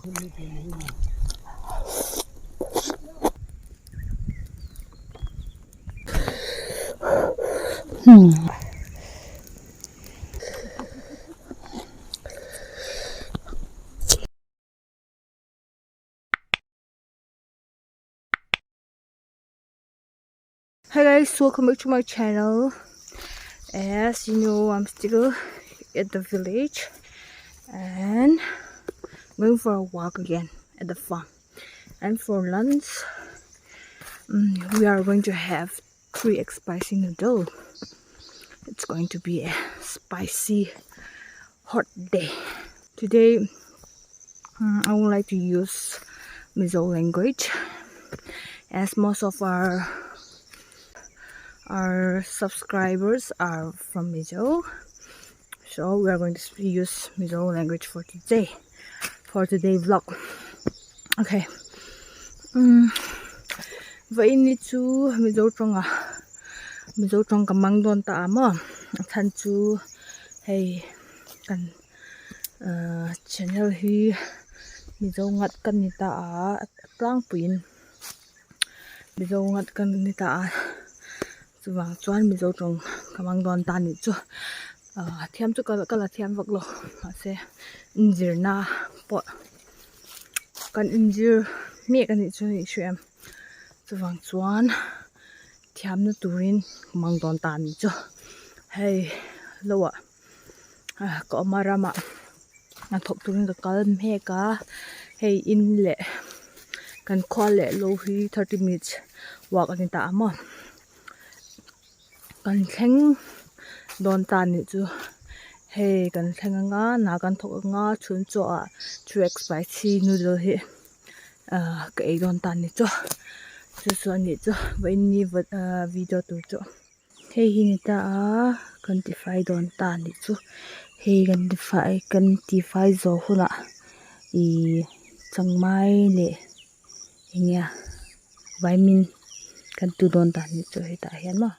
Hi guys, welcome back to my channel. As you know, I'm still at the village and going for a walk again at the farm. And for lunch, we are going to have 3x spicy noodle. It's going to be a spicy hot day. Today, I would like to use Mizo language, as most of our subscribers are from Mizo. So we are going to use Mizo language for today, vlog. Okay. Vậy ni chú Mizo trong cầm mang đòn ta mà thành chú hay cần channel hi Mizo ngắt cần ni ta trang pin Mizo ngắt cần ni ta chú vàng chuan Mizo trong cầm mang đòn ta ni chú thiam chú cái là thiam vật lo sẽ injir na pot kan injir mẹ cái ni chú ni xem chú vàng chuan thiam na turin mang đòn ta ni chú hay lo có marama na thok turin ka kalm he ka hey in le kan khol le lo hi 30 minutes walk ani ta ma kan thleng don ta ni chu hey kan thleng nga na kan thok nga chun cho a 3x spicy noodle hi ka ei don ta ni chu chu ni chu vai ni video tu chu hey hi ni ta kan ti fai don ta ni chu hey kan ti fai zo hula I changmai le inya vitamin kan tu don ta ni chu heta hian ma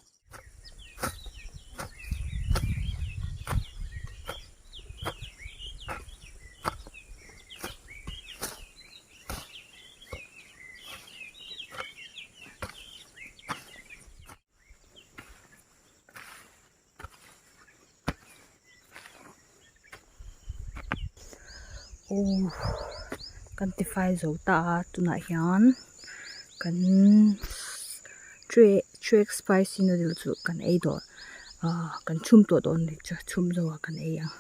kan ti fai zo ta tuna hian kan 3x spicy noodle chu kan ei do kan chum to don ni chu chum zo kan ei ang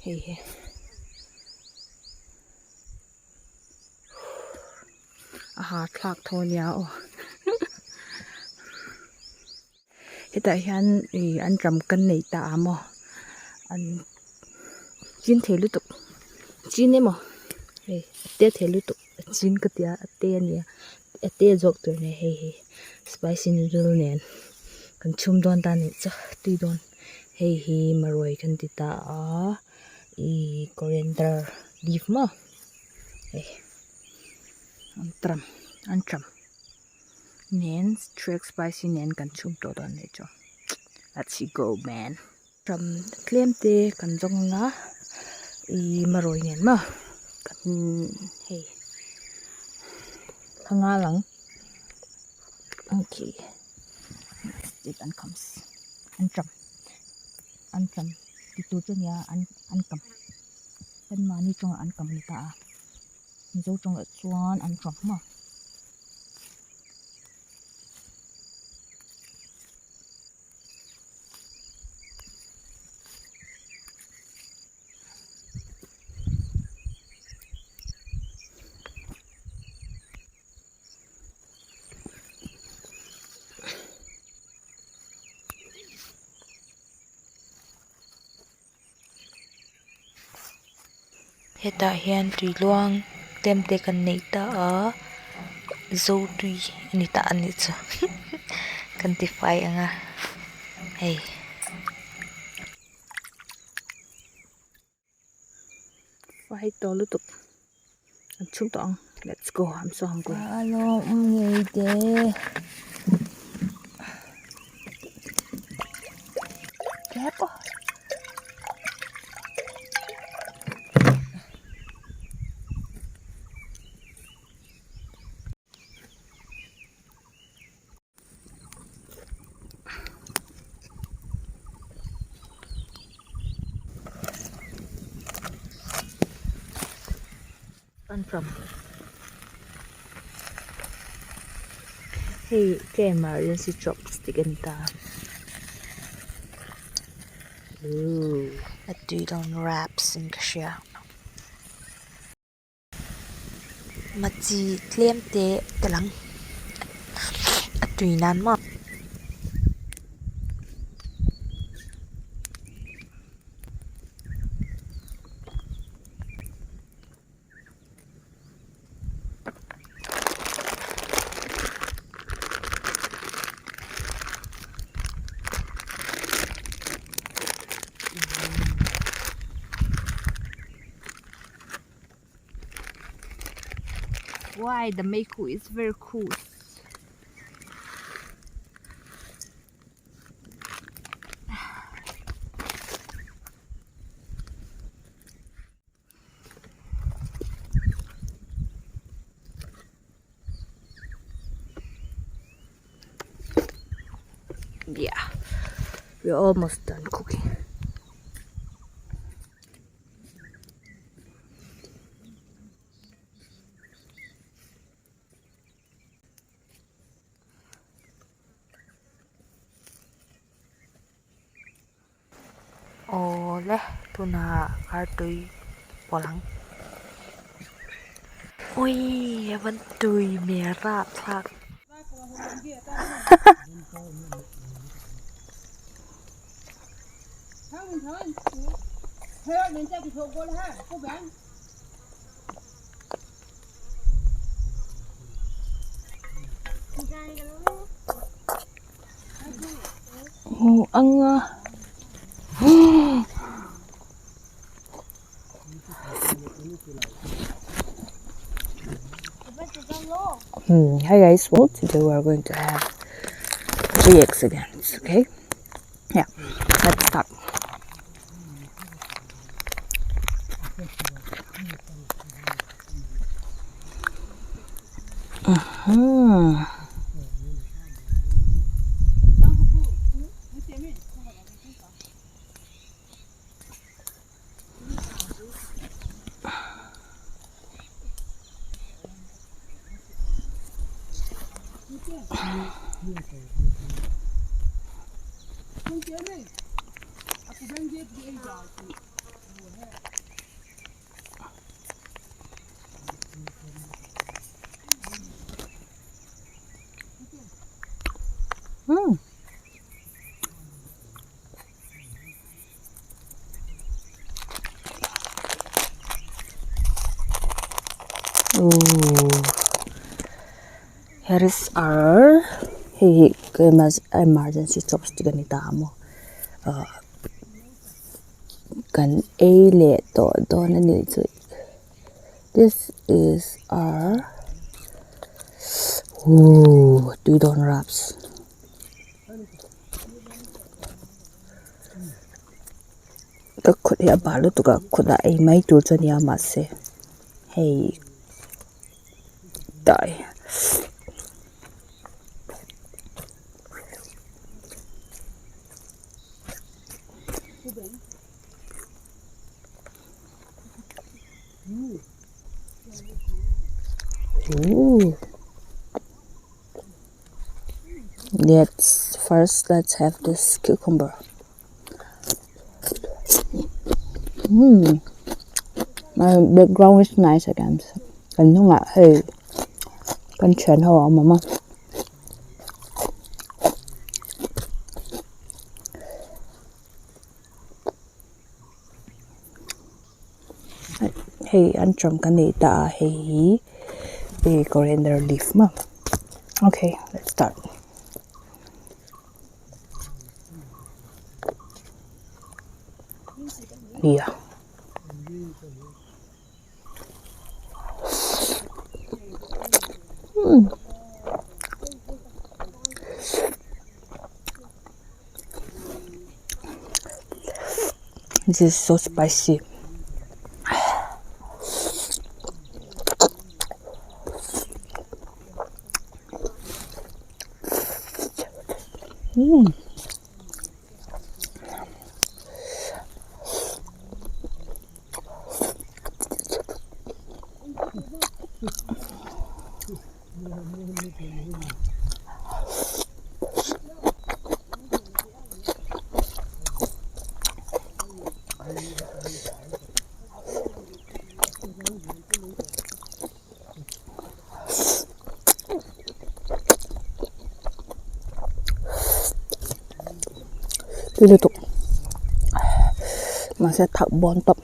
he aha thlak thonia o heta hian an ram kan nei ta amo an chin thelu tu chin emo hey te thelu tu chin ka tia te ania te jok tu ne hey spicy noodle nen kan chum don ta ni cha ti don hey hi maroi kan ti ta coriander leaf ma hey an tram nen 3x spicy nen kan chum to don ne cho let's go man tram klem te kan jong nga maroi nen ma kan hey thanga lang okay it and comes an tram ti tu chu nia an kam kan ma ni chong an kam ni ta Mizo chong chuan an tram ma heta hian tui luang temte kan nei ta zo tui ani ta ani chu kan ti fai anga hey fai to lu tu an chung tong let's go I'm so hungry alo ngei de kepo I'm from. Hey, emergency chopstick and Ooh. A doodle wraps in Kashia. Machi tlem te talang. A tuinan mo. Why the Meiku is very cool. Yeah, we're almost done cooking. Ole, tuna kartui polang. Ui, yaman tui merah plak. Ang Hi guys, well today we are going to have 3 eggs again, okay? Yeah, let's start. Mm. Ooh. Here is our emergency chopstick ganita mo. Kan le to na ni. This is our doodle wraps. The could ya balu to ga kuda ai mai tu chani amase. Hey. Die. Ooh. Let's have this cucumber. My background is nice again. Kan nu nga hey. Kan chen ho mama. Hey, ăn trộm kanita hey. The coriander leaf ma. Okay, let's start. Yeah. This is so spicy. Tiếp tục mà sẽ thẳng bón tập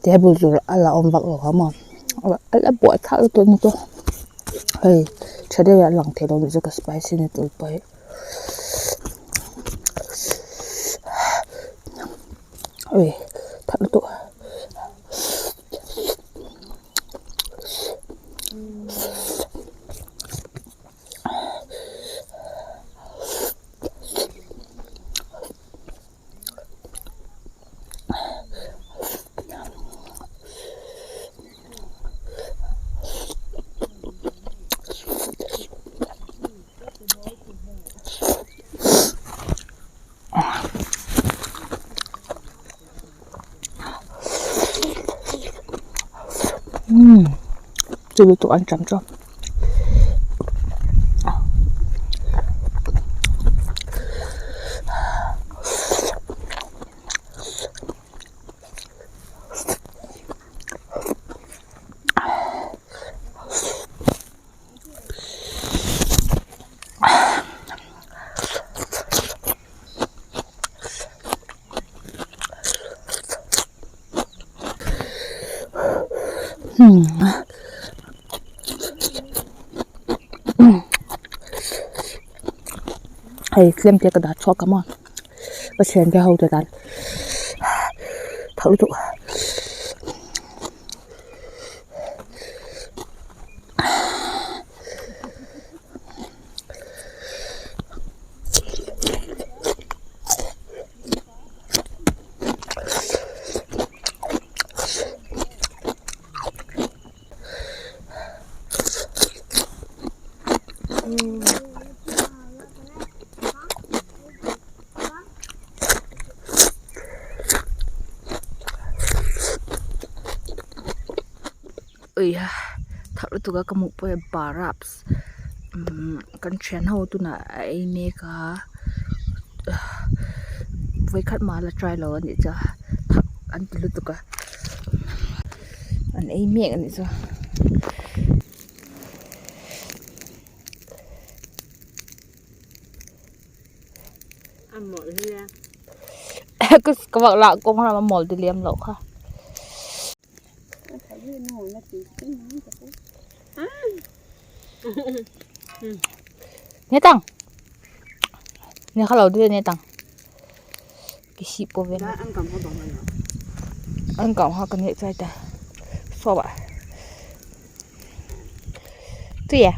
thế bây giờ là ông vợ của mà là bỏ tháo tôi như tôi hey chờ đây là lòng thế đâu bây giờ cái spicy này tôi phải ơi thật là tôi chưa biết tụi ăn chấm cho hay xem cái đá cho cảm ơn và chén cái hầu để đá thấu tụ thảo tụ cái mục về baraps kan chen ho tu na ai ne ka với khát mà là try lo anh cha thắc anh tu tu ka anh ai miệng anh cha ăn mọi thứ ra cứ các bạn lạ cũng là mồi từ liêm lẩu ha nhé tăng nhé khá lâu đưa nhé tăng cái xịt bò về ăn cọng hoa cần hệ trai ta so bạn tuy à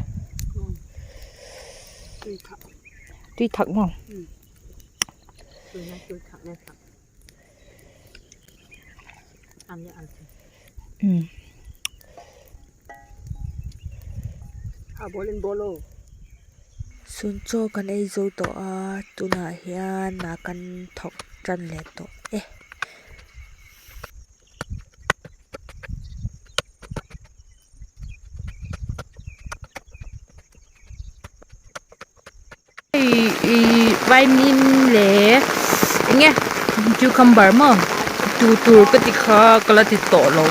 tuy thật không ăn ăn bố lên bolo sun cho kan ei zo to a tuna hian na kan thok tran le to vitamin le nghe cucumber mà tu cái gì khác cái là thì tổ lo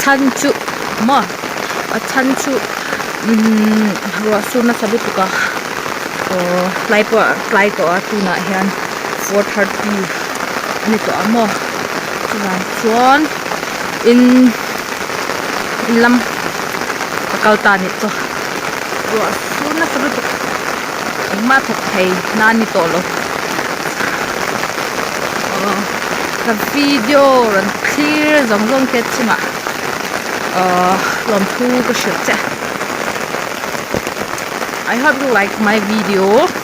chanchu mà chanchu rồi số nó sẽ biết được fly to a tuna hian 4:30 ani to amo chuan in lam kalta ni to ro suna sabu to ma thak thei na ni to lo the video ran clear zong ke chima lom thu ko shit I hope you like my video.